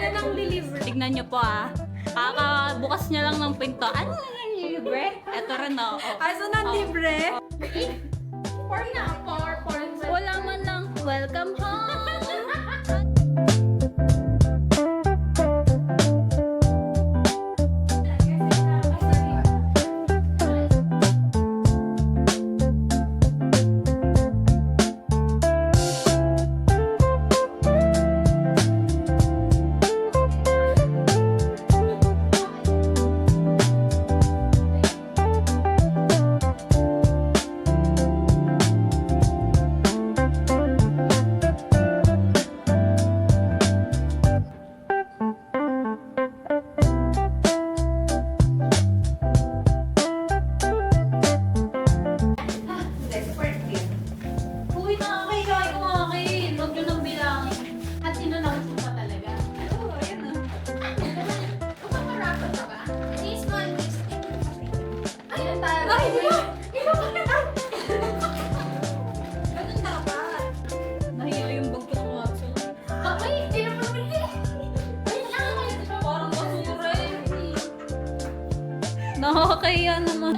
Ano nang deliver? Tignan nyo po ah. Kakabukas niya lang ng pinto. Ano nang libre? Ito rin oh. Aso nang libre? Wala man lang. Welcome home! Uy, nakakahiya kayo kumakin. Huwag nyo nang bilangin. At in-announce mo pa talaga. Oo, ayan ah. Kumaparapat ka ba? This one is... Ayun tayo. Ay, di ba? Ganun dapat. Nahiya yung bag ko sa aso. Ay, hindi naman bili. Ay, Parang basura eh. Nakakahiya naman.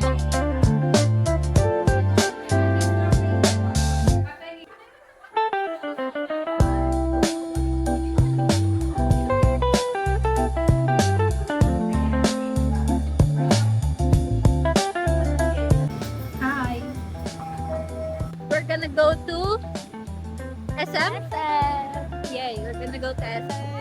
Hi. We're gonna go to SM? Yay, we're gonna go to SM.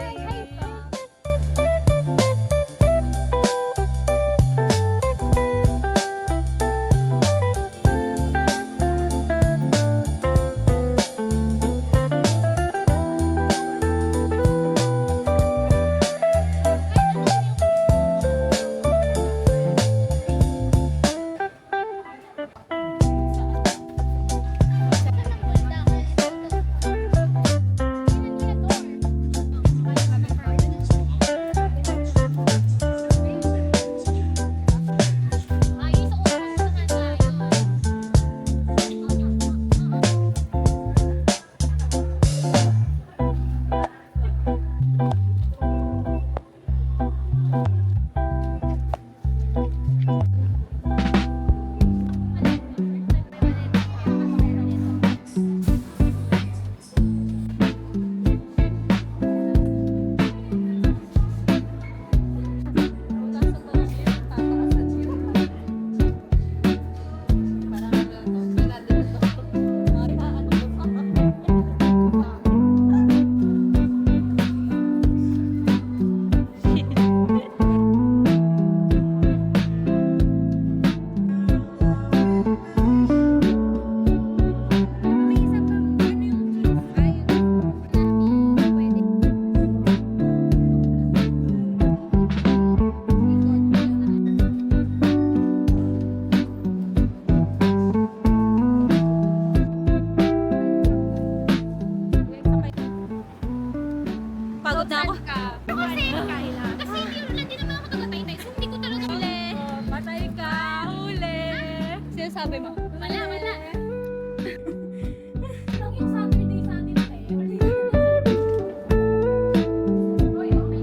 Pagod na ako. Kasi hindi naman ako taga-taytay. So, hindi ko talaga... Huli! Patay ka! Huli! Sinasabi mo? Wala. Yung Saturday sa atin Oy, okay.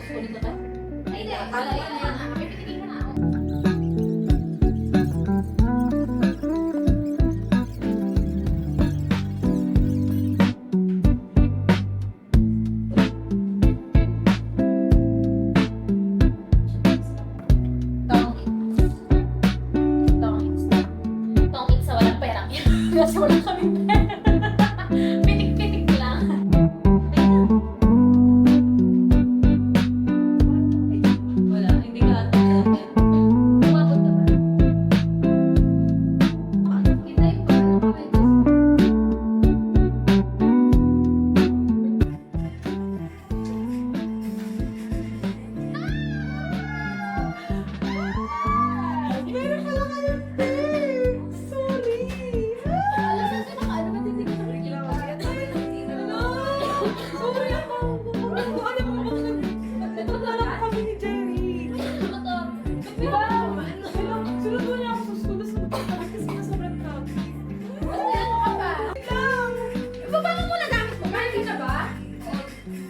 sulit na ba? Ay, hindi. Wala yan. May pinigil ka na ako. Tongit sa walang pera. Kasi wala kaming pera. Pitik-pitik lang. Wala, hindi ka ata. Umabot na ba? Kita yung pagkakawin. Meron ka lang kayong text. Sorry. Alam mo, sino ka? Ano ba hindi ko narinig? Sorry ako. Ano mo ako nagtatala kami ni Jerry. Ano to? Di ba? Sinundo niya ako sa school. Tapos kasi nga sobrang traffic. Ano ka ba? Paano mo nagamit mo? Ready ka ba?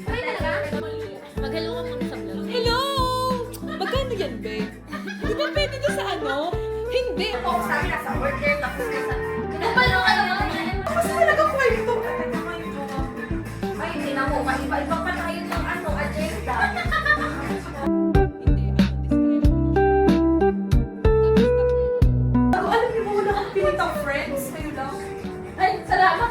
Ready ka? Mag-hello ka muna sa vlog. Hello! Magkano yan, babe? Di ba pwede na sa ano? Hindi. Oo, sabi nasa order, tapos nasa... Paano ka naman? Mas talaga kwento. Ay, hindi na mo. Iba-iba pa tayo ng ano, agenda. Alam niyo ba wala kang pinitang friends? Kayo lang. Ay, salamat.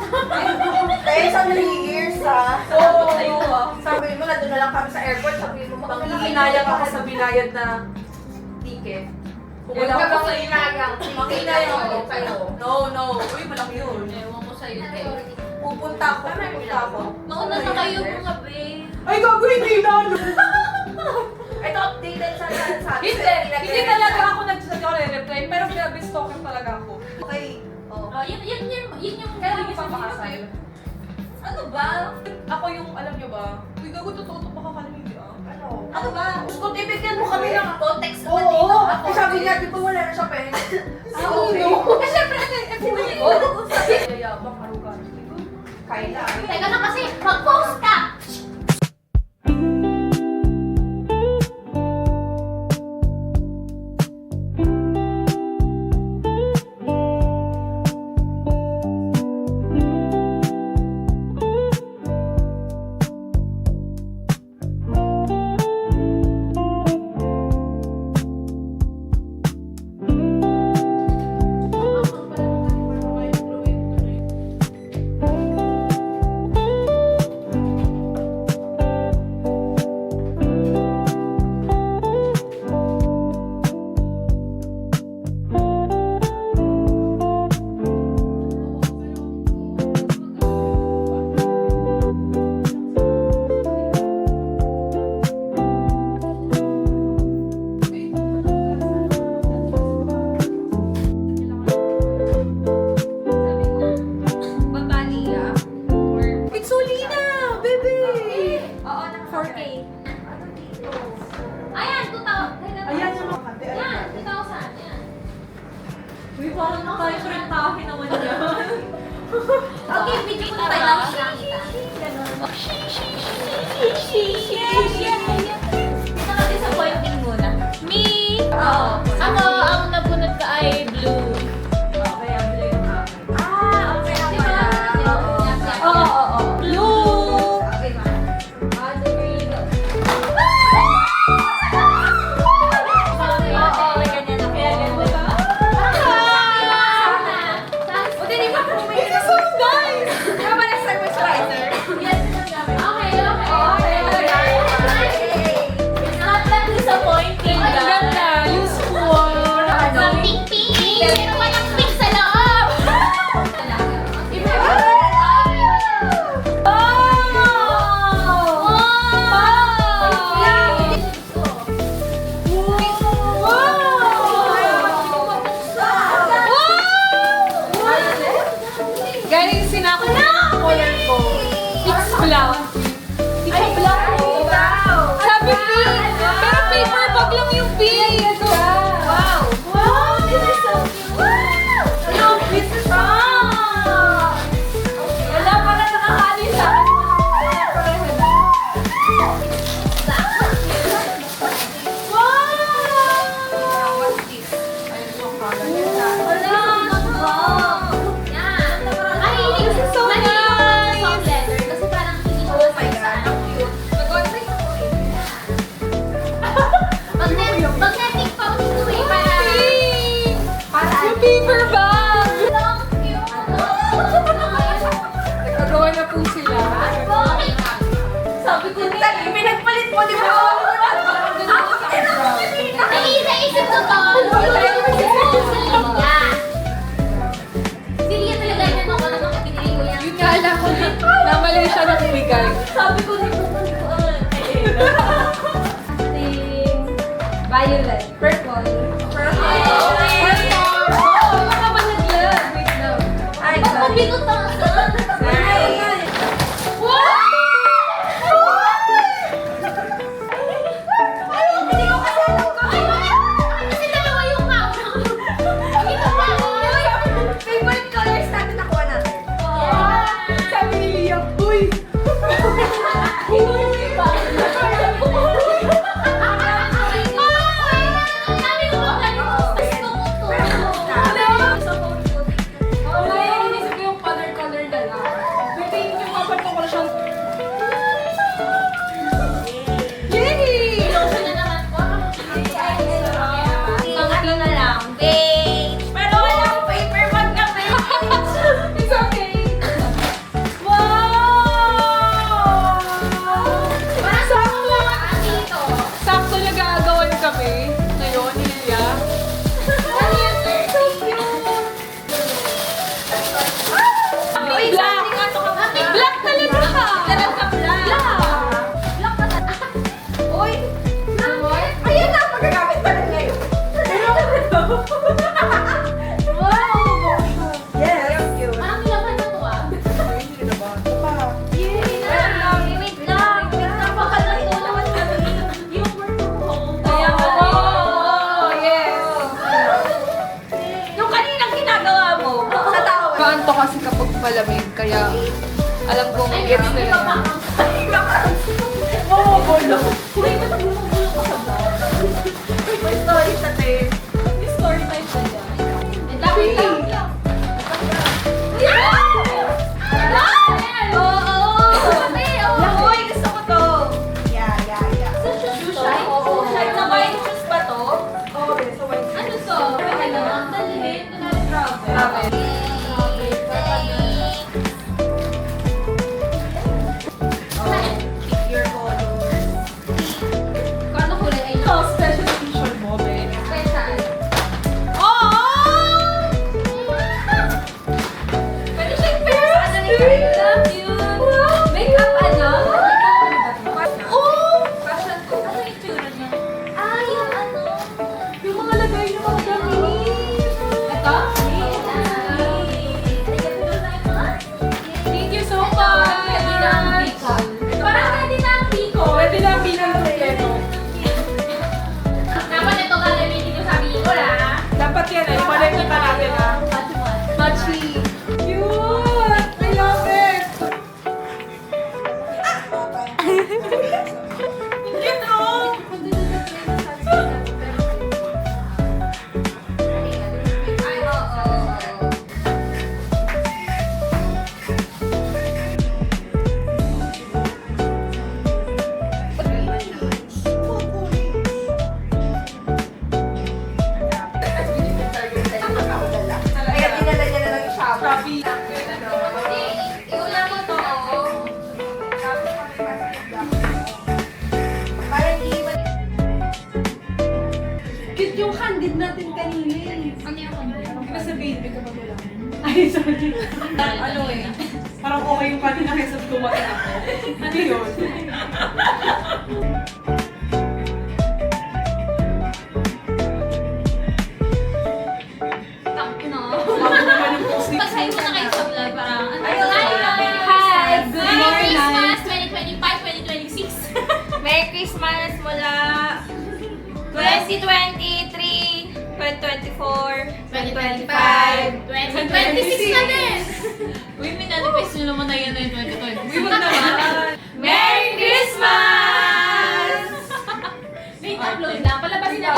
Dahil sa 3 years, ha? Oo, kayo Sabi mo, nandun na lang kami sa airport. Sabi mo, Panghihinayang ako sa binayad na ticket. Kung wala Wala ko ka sa hinayang. Panghihinayang ako. Kayo. No. Uy, malaki yun. Ewan ko sa'yo, te. Pupunta ako. Mauna na kayo mga be. Ay, gago, hindi na. Ito, updated sa atin. Hindi talaga ako nag-reply, pero stalker talaga ako. Okay. Oh. Oh, yun yung Kailan ko papakasal? Ano ba? Ako yung, alam niyo ba? Uy, gago, totoo to baka kala hindi ah. Ano ba? Gusto ibigyan mo kami ng context Oo, naman dito. ako. Eh, sabi niya, di ba wala na siya pera? Okay. Eh, syempre, everything ko. Yayabang, arugan. Kayla. Teka na kasi, mag-post ka! Pixulina, baby! Oo, 4K. Ayan, 2,000. Ayan yung Yan, 2,000. Yan. Uy, parang tayo kurentahin naman yan. Okay, video ko tayo lang siya. Pinaka-disappointing muna. Me! Oo. Ako, ang nabunod ka ay blue. Okay, ang blue yung akin. Okay na Di pala. ba? Oo. Blue! Okay ba? The green. Oo, ganyan na. Kaya ganyan. Buti di ba kung may... This is so nice! Kaya ba next time moisturizer? Yes, okay. It's not that disappointing. Ang ganda, useful. Something pink. Pero walang pink sa loob. Galing sinako na color ko. It's black. Ay, black ko. Sabi pink. Pero paper bag lang yung pink. Wow! Wow, this is so cute. Look, this is wala pala nakakali sa akin. pinagpalit mo, di ba? Naisip ko to. Yan. Sige talaga yan ako na nung pinili ko yan. Yun nga lang ko namali siya ng bigay. Sabi ko, di ko Violet. Purple. Baka malaglag. Wait lang. Ba't mabigot ang asan? Kasi dalawa yung kauna. Ito pa. Favorite colors natin nakuha natin. Sabi ni Liam, uy! Ay, inisip ko yung color na lang. Pwede yung kapal ko siyang... Yay! Ano na lang, beige. Pero walang paper bag na beige. It's okay. Wow! Parang sakto dito. Sakto nag-aagawan kami ngayon, ni Lilia. Ano yan, 30? Uy, Black! something ano ka ba? Black talaga ka! Talagang ka black. Black ka talaga. Uy, ayan na, magagamit pa rin ngayon. Wow! Yes. Parang laman na to ah. Wait lang. Napakalaki naman kami. Yung work from home. Ayan ka. Oh, yes! Yung kaninang ginagawa mo sa tao. Kanto kasi kapag malamig, kaya alam kong gets na yun. Oo, bolo. Uy, ba't bumubulo ka sa ba? May story sa tayo. May story time pa dyan. Wait lang. Uy, gusto ko to. Shoe shine? Shine na white shoes ba to? Ano to? Ano? Ang dalhin. Grabe. Pick your color. Kano kulay ay Ito, special edition mo, Ben. special. Pwede siya yung pero sa ano ni Carla? Cute. Makeup ano? Oh! Fashion to. Ano yung itsura niya? Ah, yung ano? Yung mga lagay ng mga damit. Ito? Thank you so much! Pwede na ang bicol. Parang pwede na ang bicol. Pwede na bilang kompleto. Dapat ito gagamitin ko sa bicol, ah. Dapat yan ay palagkita natin ah. Machi. Cute! I love it! Cute oh! Ay, oo. Kaya dinala niya na lang yung shower. Shopee. Iulan mo to, oo. Parang hindi ba... Cute yung handed natin kanina eh. Ano yung kanila? Nasa baby ka pa wala. Ay, sorry. Ano eh. Parang okay yung kanina kaysa dumating ako. Ano yun? No. Ako naman yung post Pag-hi mo na kayo sa vlog, parang ano? Ay, Hi! good Merry morning. Christmas 2025-2026! Merry Christmas mula 2023, 2024, 2025, 2026 na din! Uy, minanifest nyo naman na yan na yung 2020. Uy, wag naman. Merry Christmas! Wait, upload lang. Palabasin na.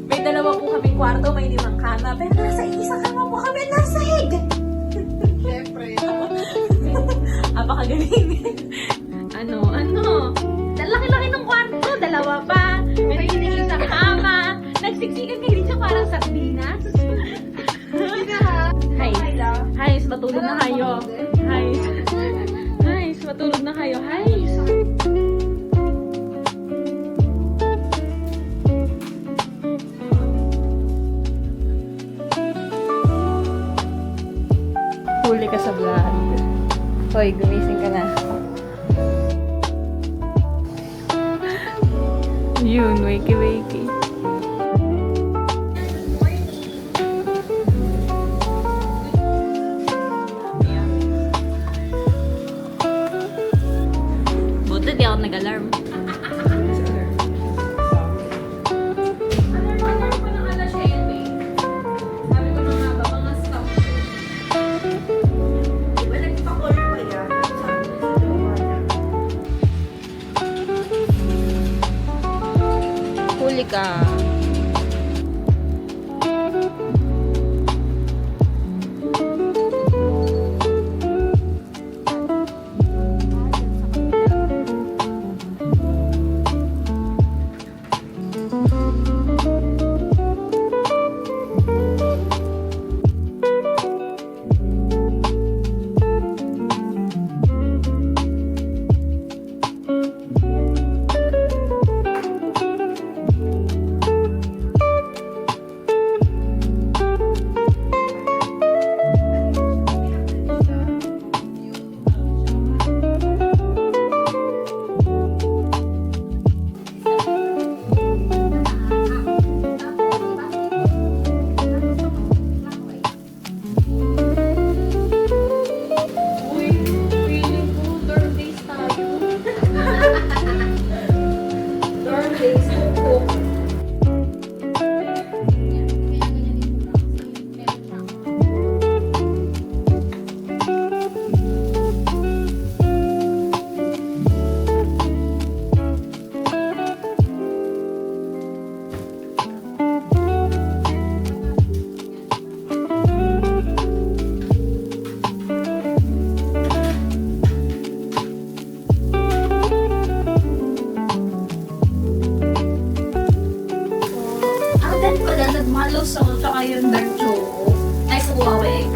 May dalawa po kami kwarto, may limang kama, pero nasa isang kama po kami nasahig. Siyempre. Napakagaling. Ano? Uy, gumising ka na. Yun, wakey-wakey. Buti di ako nag-alarm. Alarm ko ng alas 7. Sabi ko na nga ba, mga stop. Diba nagpa-call pa yan? Sabi niya sa Joanna. Huli ka. Uy, feeling ko, dorm days tayo. Dorm days, cook. Ang din pala, nagmalos ako tsaka yung dark choco. Ay, Huawei.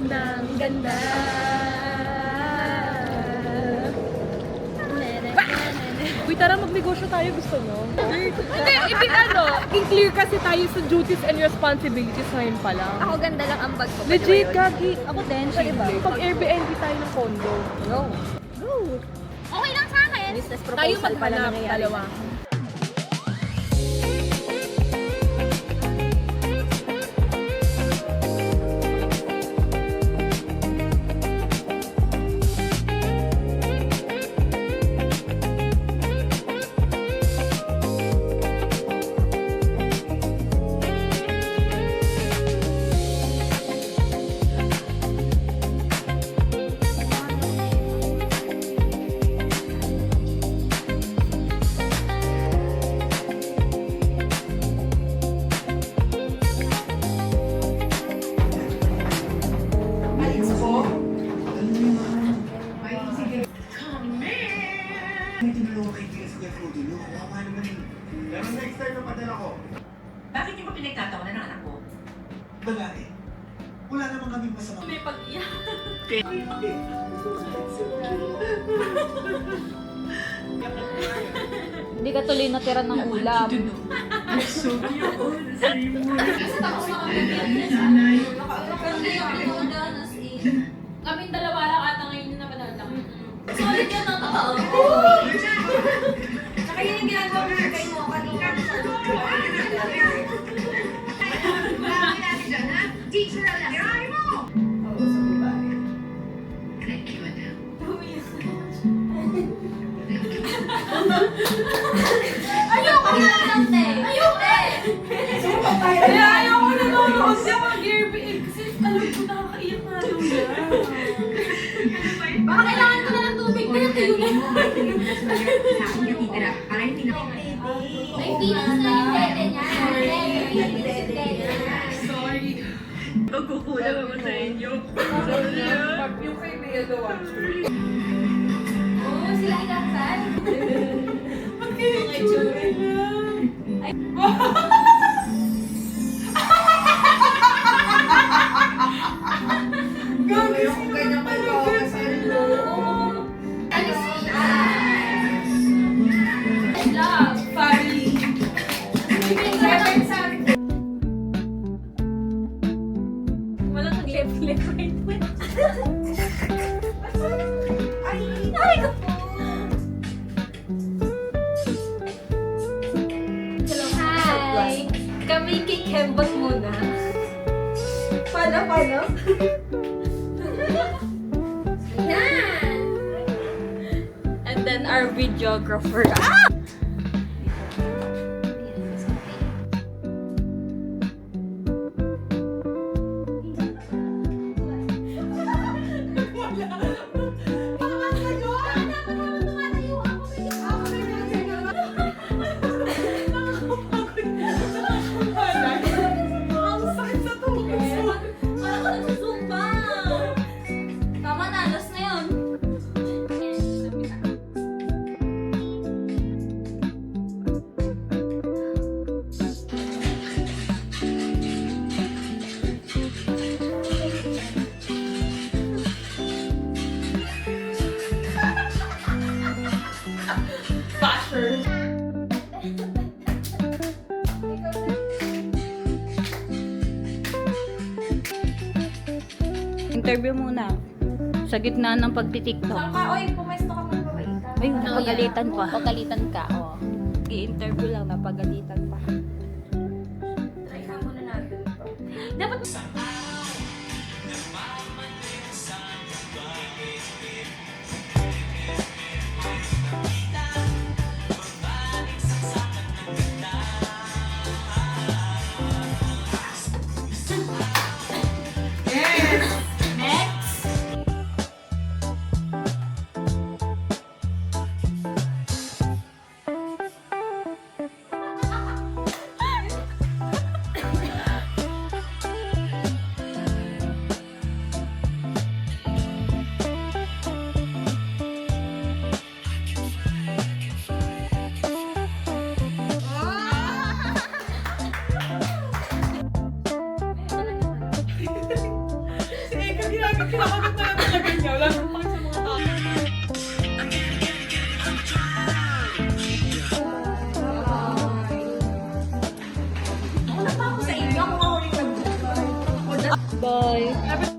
ng ganda. Uy, tara magnegosyo tayo, gusto mo? Hindi, i-clear kasi tayo sa duties and responsibilities ngayon pa lang. Ako ganda lang ang bag ko. Legit, Gagi. Ako din, Pag Airbnb tayo ng condo. Go. Okay lang sa akin. Business Tayo proposal pa lang maghanap, nangyayari. dalawa. Alis ko. Pero next time na padala ko, Bakit niyo ba pinagtatawanan ng anak ko? babae. Wala naman kami masama. May pag-iyak. Hindi ka tuloy natira ng ulam. Kaming dalawa lang ata ngayon yung napadala. Solid yan ang totoo. Tsaka yun yung ginagawa ko sa kayo mo kanina. Teacher lang. Kirahin mo! Oo, sa babae. Thank you, madam. Ayoko na lang, te. Ayoko! Kaya ayoko na nanonood siya mag-Airbnb kasi alam ko nakakaiyak na daw siya. Baka kailangan ko na ng tubig kaya tayo na. Sa akin yung titira. Para hindi na... May feelings na yung tete niya. Sorry. Magkukulang ako sa inyo. Yung kay Bea the Watcher. Oo, sila ikaksan. Okay, Joey. Gagi, Yung kanya pa yung sa inyo. Alis love, family. Walang nag-lip-lip right Hi! Kami kikembot muna. Paano? Yan! And then our videographer. Tama na, last na yun. Interview muna. Sa gitna ng pagtitiktok. Oy, pumesto ka mong babaita. Ay, napagalitan pa. Pagalitan ka, oh. I-interview lang, napagalitan pa. Try ka muna natin ito. Dapat Pag kinakagat na lang talaga niya, wala nang pakit sa mga tao. Una pa ako sa inyo, ako nga ulit nag-book. Bye.